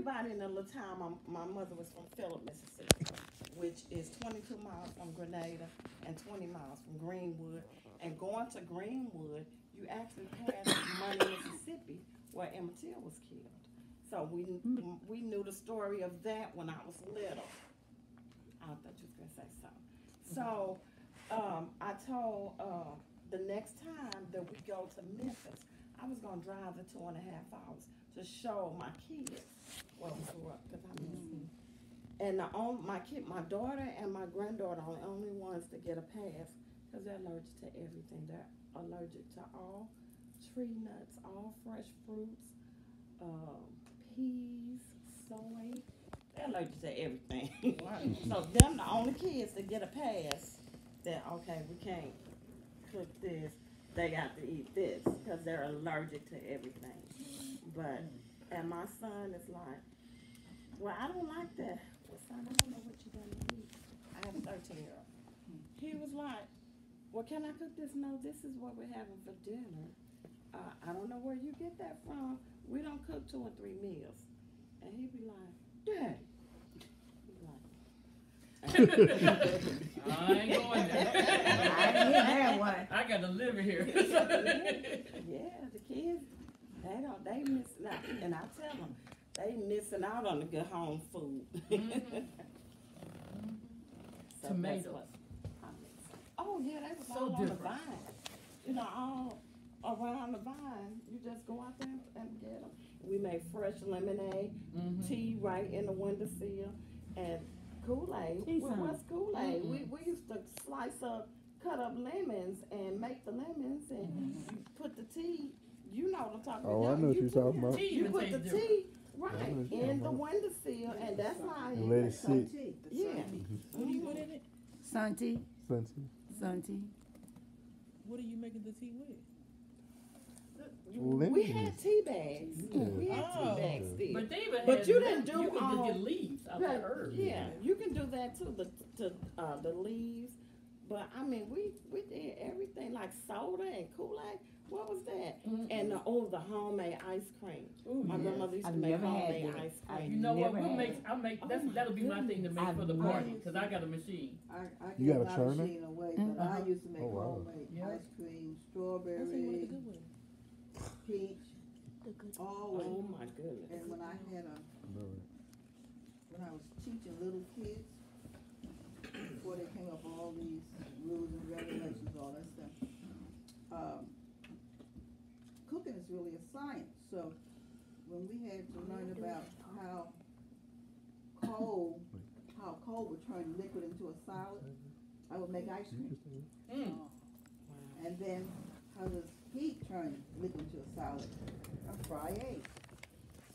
everybody in the little town, my mother was from Phillip, Mississippi, which is 22 miles from Grenada and 20 miles from Greenwood. And going to Greenwood, you actually pass Money, Mississippi, where Emmett Till was killed. So we knew the story of that when I was little. I thought you was gonna say something. So I told the next time that we go to Memphis, I was gonna drive the 2.5 hours to show my kids where we grew up, because I miss them. And my daughter and my granddaughter are the only ones to get a pass, because they're allergic to everything. They're allergic to all tree nuts, all fresh fruits, peas, soy. They're allergic to everything. So them the only kids that get a pass that, okay, we can't cook this, they got to eat this, because they're allergic to everything. But, and my son is like, well, I don't like that. Well, son, I don't know what you're going to eat. I have a 13-year-old. He was like, well, can I cook this? No, this is what we're having for dinner. I don't know where you get that from. We don't cook 2 or 3 meals. And he'd be like, Dad. He'd be like, I ain't going there. I didn't have one. I got to live here. yeah, the kids, they missing out. And I tell them, they missing out on the good home food. So Tomatoes. Oh, yeah, they was So all different. on the vine. You know, all around the vine. You just go out there and get them. We made fresh lemonade, tea right in the windowsill, and Kool-Aid. What's Kool-Aid? We used to cut up lemons and make the lemons, and you put the tea. You know what I'm talking about. Oh, I know what you're talking about. You put the tea right in the windowsill, and that's how And let it sit. Yeah. What do you put in it? Sun tea. Fancy. Sun tea. What are you making the tea with? We had tea bags. We had Oh. tea bags still. But they even But had you didn't do you could all- just get leaves out the herbs. Yeah, you can do that too. The leaves, but I mean we did everything like soda and Kool-Aid. What was that? And the homemade ice cream. My grandmother used to I've make never had homemade that. ice I've cream. You know what? Never We'll had make. it. I'll make. Oh That'll be my thing to make I've for the never- party, because I got a machine. I You gave got a my churner? machine away, but I used to make Oh, wow. homemade Yeah. ice cream, That's what you want strawberry, the good one. peach, always. Oh my goodness. And when I had when I was teaching little kids, before they came up with all these rules and regulations, all that stuff, cooking is really a science. So when we had to learn about how cold would turn liquid into a solid, I would make ice cream. And then how does heat turn liquid into a solid? I fry eggs.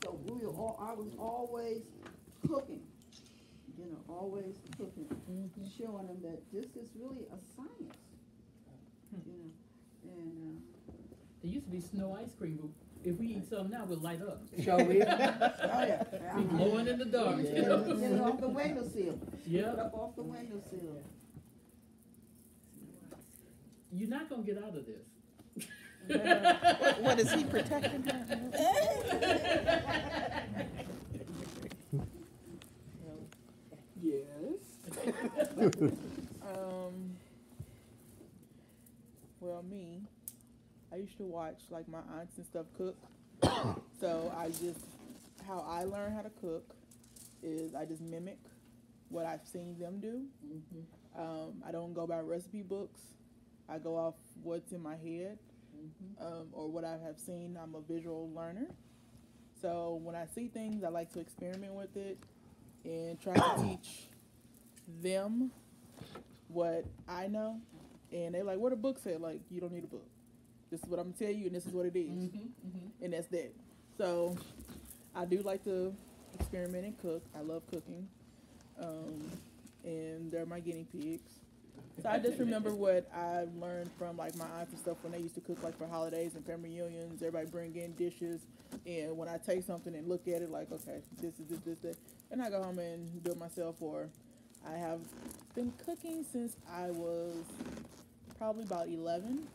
So I was always cooking, always cooking, showing them that this is really a science, and There used to be snow ice cream, but if we eat some now, we'll light up. oh yeah, Be glowing in the dark. get it off the windowsill. Yeah. Put up off the windowsill. You're not gonna get out of this. What is he protecting her? Yes. Well, me, I used to watch like my aunts and stuff cook. So how I learn how to cook is I just mimic what I've seen them do. I don't go by recipe books. I go off what's in my head, or what I have seen. I'm a visual learner. So when I see things, I like to experiment with it and try to teach them what I know. And they're like, what a book said. Like, you don't need a book. This is what I'm going to tell you, and this is what it is. And that's that. So I do like to experiment and cook. I love cooking. And they're my guinea pigs. So I just remember what I learned from like my aunts and stuff when they used to cook like for holidays and family reunions. Everybody bring in dishes, and when I take something and look at it, like, okay, this is this, that, and I go home and do it myself. Or I have been cooking since I was probably about 11.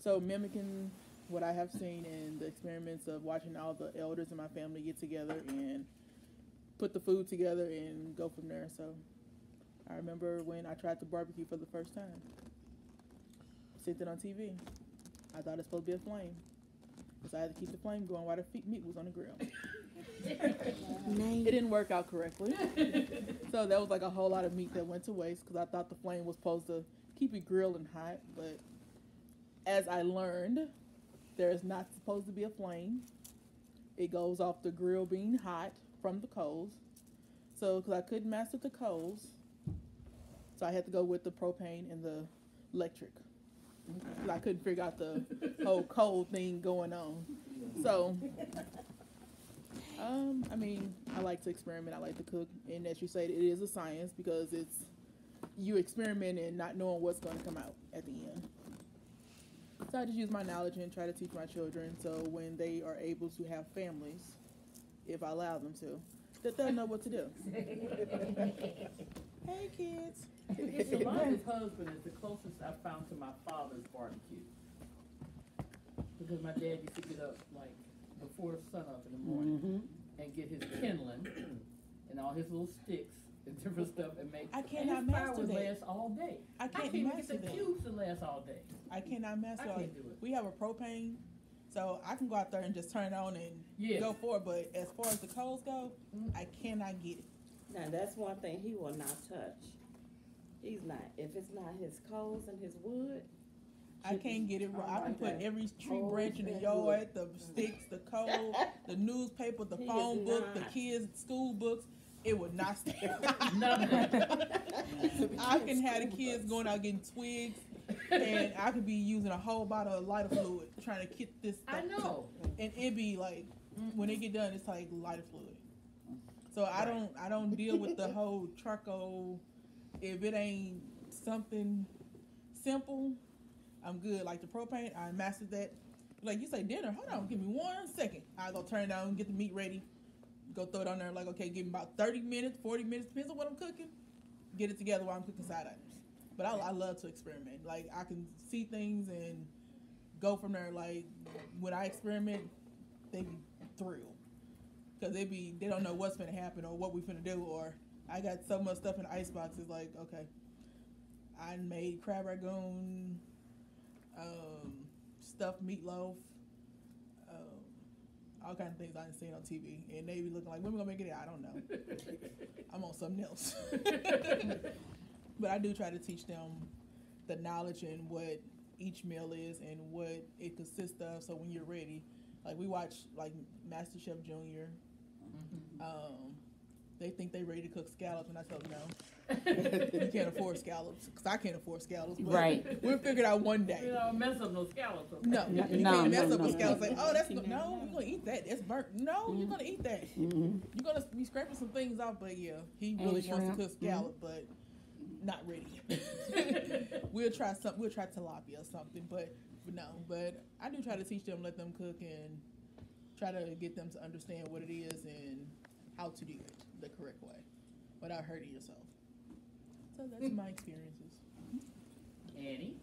So mimicking what I have seen in the experiments of watching all the elders in my family get together and put the food together and go from there. So I remember when I tried to barbecue for the first time. Seen it on TV. I thought it was supposed to be a flame. So I had to keep the flame going while the meat was on the grill. It didn't work out correctly. So that was like a whole lot of meat that went to waste because I thought the flame was supposed to keep it grilled and hot. But as I learned, there is not supposed to be a flame. It goes off the grill being hot from the coals. So because I couldn't master the coals, so I had to go with the propane and the electric. I couldn't figure out the whole coal thing going on. So, I mean, I like to experiment. I like to cook. And as you say, it is a science because it's you experimenting and not knowing what's going to come out at the end. So I just use my knowledge and try to teach my children so when they are able to have families, if I allow them to, that they'll know what to do. Hey, kids. Shalonda's husband is the closest I've found to my father's barbecue. Because my dad used to get up like before sun up in the morning and get his kindling and all his little sticks and different stuff and make. I cannot and his fire master would that. last all day. I can't even master get the that. cubes to last all day. I cannot master I it. can't do it. We have a propane, so I can go out there and just turn it on and go for it. But as far as the coals go, I cannot get it. Now, that's one thing he will not touch. He's not. If it's not his coals and his wood, I can't get it right. I can put Okay. every tree Coals branch in the and yard, the sticks, the coal, the newspaper, the He phone is book, the not. kids' school books. It would not stay. None of that. I can have the kids going out getting twigs, and I could be using a whole bottle of lighter fluid trying to get this stuff. I know. And it be like when they get done, it's like lighter fluid. So I don't deal with the whole charcoal. If it ain't something simple, I'm good. Like the propane, I mastered that. Like you say dinner, hold on, give me 1 second. I go turn it on, get the meat ready, go throw it on there. Like okay, give me about 30 minutes, 40 minutes, depends on what I'm cooking. Get it together while I'm cooking side items. But I love to experiment. Like I can see things and go from there. Like when I experiment, they be thrilled because they don't know what's gonna happen or what we finna do. Or I got so much stuff in the ice box. It's like okay, I made crab ragoon, stuffed meatloaf, all kinds of things I didn't see on TV, and they be looking like, when we gonna make it? I don't know. I'm on something else. But I do try to teach them the knowledge and what each meal is and what it consists of. So when you're ready, like we watch like MasterChef Junior. They think they ready to cook scallops, and I tell them no. You can't afford scallops, because I can't afford scallops. But Right. we'll figure it out one day. You know, mess up those scallops. No, you No, can't mess no, up with no. scallops. Like, oh, that's no, you're gonna eat that. That's burnt. No, you're gonna eat that. You're gonna be scraping some things off. But yeah, he really wants to shrimp. cook scallop, but not ready. We'll try something. We'll try tilapia or something, but no. But I do try to teach them, let them cook, and try to get them to understand what it is and how to do it the correct way without hurting yourself. So that's my experiences. Annie?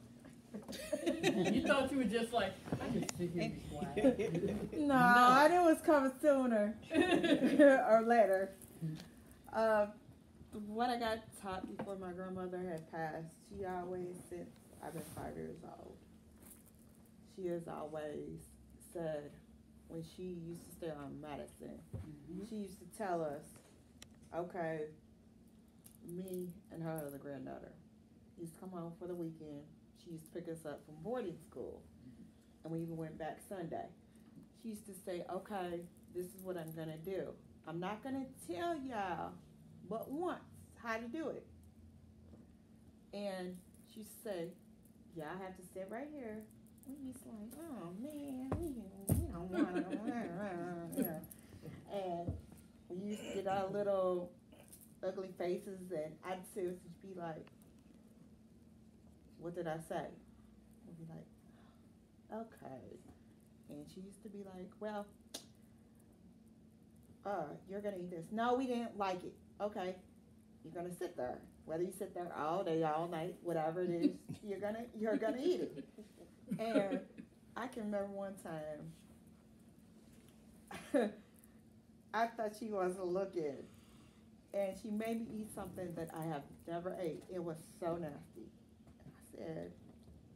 You thought you were just like, I just sit here and be quiet. No, I knew it was coming sooner or later. What I got taught before my grandmother had passed, she always, since I've been 5 years old, she has always said, when she used to stay on medicine, she used to tell us, okay, me and her other granddaughter used to come home for the weekend. She used to pick us up from boarding school, and we even went back Sunday. She used to say, okay, this is what I'm gonna do. I'm not gonna tell y'all but once how to do it. And she used to say, y'all have to sit right here. We used to like, oh man, we don't want to. And we used to get our little ugly faces, and I'd seriously be like, what did I say? We'd be like, okay. And she used to be like, well, you're gonna eat this. No, we didn't like it. Okay, you're gonna sit there. Whether you sit there all day, all night, whatever it is, you're gonna eat it. And I can remember one time I thought she wasn't looking, and she made me eat something that I have never ate. It was so nasty. And I said,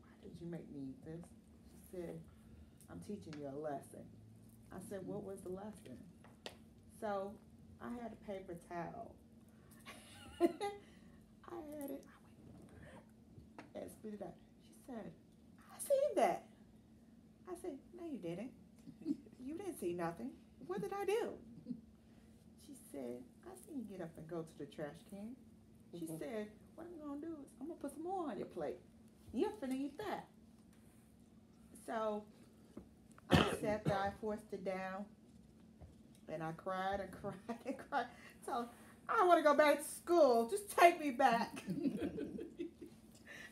"Why did you make me eat this?" She said, "I'm teaching you a lesson." I said, "What was the lesson?" So I had a paper towel. I had it. I went and spit it out. She said, "I seen that." I said, "No, you didn't. You didn't see nothing. What did I do?" She said, "I seen you get up and go to the trash can." She said, "What I'm going to do is I'm going to put some more on your plate. You're finna eat that." So I sat there, I forced it down, and I cried and cried and cried. So I want to go back to school. Just take me back.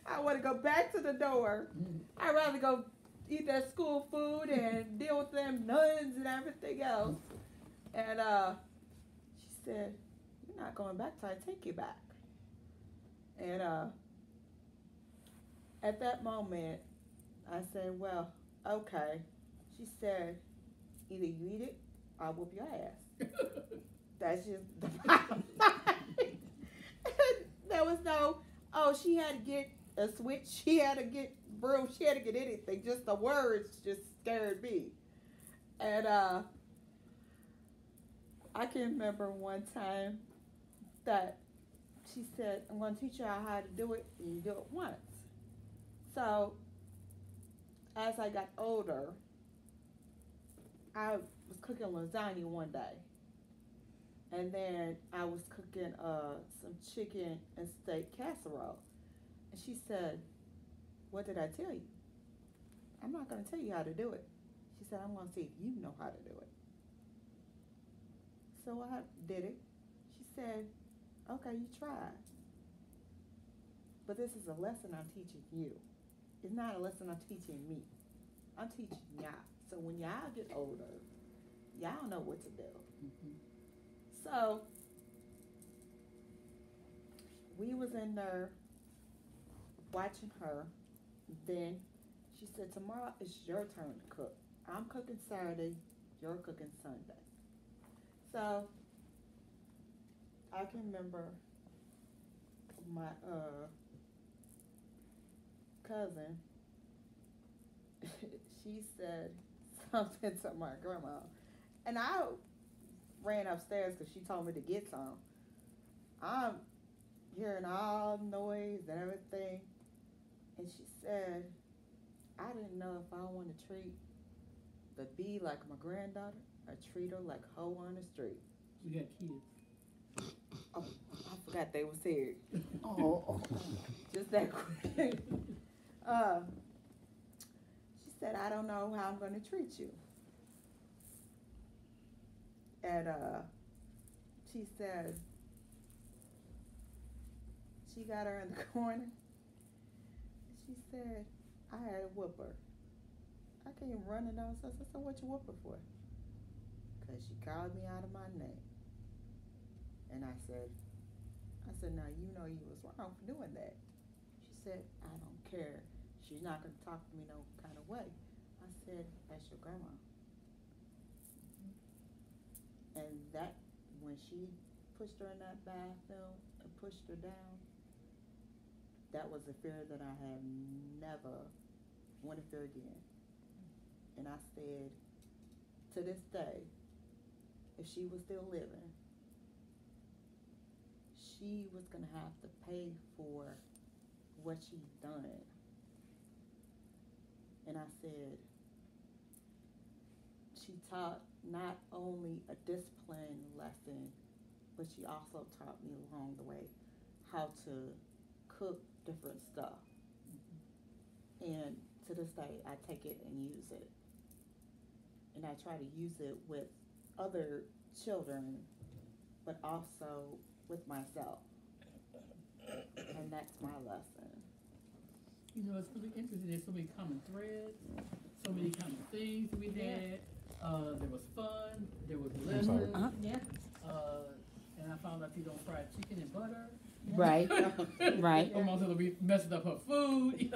I want to go back to the door. I'd rather go eat that school food and deal with them nuns and everything else. And she said, "You're not going back till I take you back." And at that moment, I said, "Well, okay." She said, "Either you eat it or I'll whoop your ass." That's just the bottom line. There was no, oh, she had to get a switch, she had to get broom, she had to get anything. Just the words just scared me. And I can remember one time that she said, "I'm going to teach you how to do it, and you do it once." So as I got older, I was cooking lasagna one day. And then I was cooking some chicken and steak casserole. And she said, "What did I tell you? I'm not going to tell you how to do it." She said, "I'm going to see if you know how to do it." So I did it. She said, "Okay, you try. But this is a lesson I'm teaching you. It's not a lesson I'm teaching me. I'm teaching y'all. So when y'all get older, y'all know what to do." Mm-hmm. So we was in there watching her. Then she said, "Tomorrow it's your turn to cook. I'm cooking Saturday, you're cooking Sunday." So I can remember my cousin, she said something to my grandma. And I ran upstairs because she told me to get some. I'm hearing all noise and everything. And she said, "I didn't know if I want to treat the bee like my granddaughter or treat her like a hoe on the street." We got kids. Oh, I forgot they was here. Oh. Just that quick. She said, "I don't know how I'm going to treat you." And she said, she got her in the corner. She said, "I had to whoop her." I came running downstairs. I said, "What you whoop her for?" "Because she called me out of my name." And I said, "Now you know you was wrong for doing that." She said, "I don't care. She's not going to talk to me no kind of way." I said, "That's your grandma." And that, when she pushed her in that bathroom and pushed her down, that was a fear that I have never want to fear again. And I said, to this day, if she was still living, she was going to have to pay for what she's done. And I said, she taught not only a discipline lesson, but she also taught me along the way how to cook different stuff. And to this day, I take it and use it. And I try to use it with other children, but also with myself. And that's my lesson. You know, it's really interesting. There's so many common threads, so many common things we had. There was fun. There was lessons. Yeah. And I found out you don't fry chicken and butter. Right. Right. My mom said we messed up her food.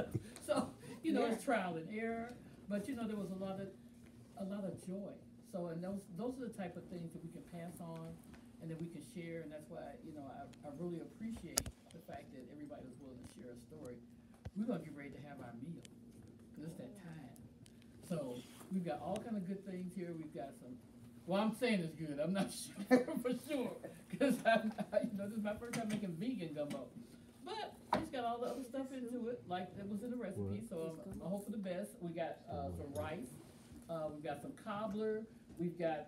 So, it's trial and error. But you know, there was a lot of joy. So, and those are the type of things that we can pass on and that we can share, and that's why, you know, I really appreciate the fact that everybody was willing to share a story. We're gonna get ready to have our meal, because it's that time. So, we've got all kind of good things here. We've got some, well, I'm saying it's good. I'm not sure for sure, because you know, this is my first time making vegan gumbo. But it's got all the other stuff into it, like that was in the recipe, so I hope for the best. We got some rice, we've got some cobbler, we've got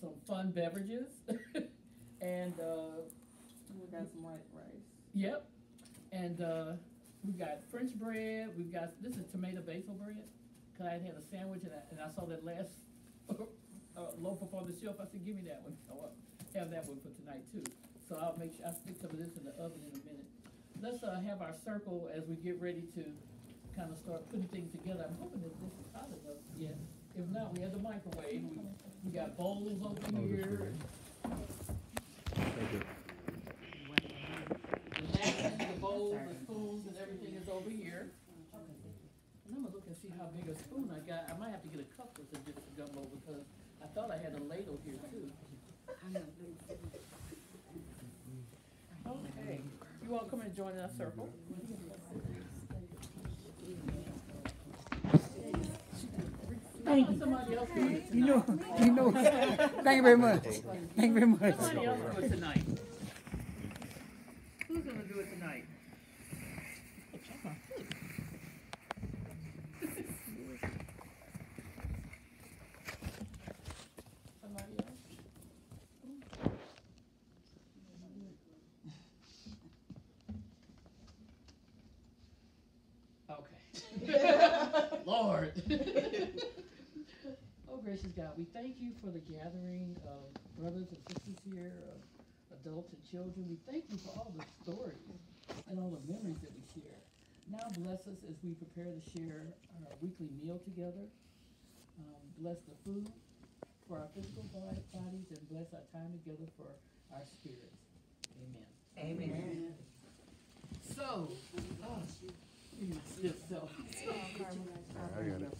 some fun beverages, and We got some white rice. yep, and we've got French bread. We've got, this is tomato basil bread, cause I had a sandwich and I saw that last loaf up on the shelf. I said, give me that one. I'll have that one for tonight too. So I'll make sure I stick some of this in the oven in a minute. Let's have our circle as we get ready to kind of start putting things together. I'm hoping that this is hot enough. Yes. If not, we have the microwave. We got bowls over here. The napkins, the bowls, the spoons, and everything is over here. And I'm gonna look and see how big a spoon I got. I might have to get a cup with the gumbo because I thought I had a ladle here too. Okay, you all come and join our circle. Thank you. Somebody else do it You tonight. know, thank you very much. Thank you very much. Somebody else do it tonight. Who's gonna do it tonight? Somebody else? Okay. Lord. Oh, gracious God, we thank you for the gathering of brothers and sisters here, of adults and children. We thank you for all the stories and all the memories that we share. Now bless us as we prepare to share our weekly meal together. Bless the food for our physical bodies and bless our time together for our spirits. Amen. Amen. So, give me my stiff self. I got it. I got it.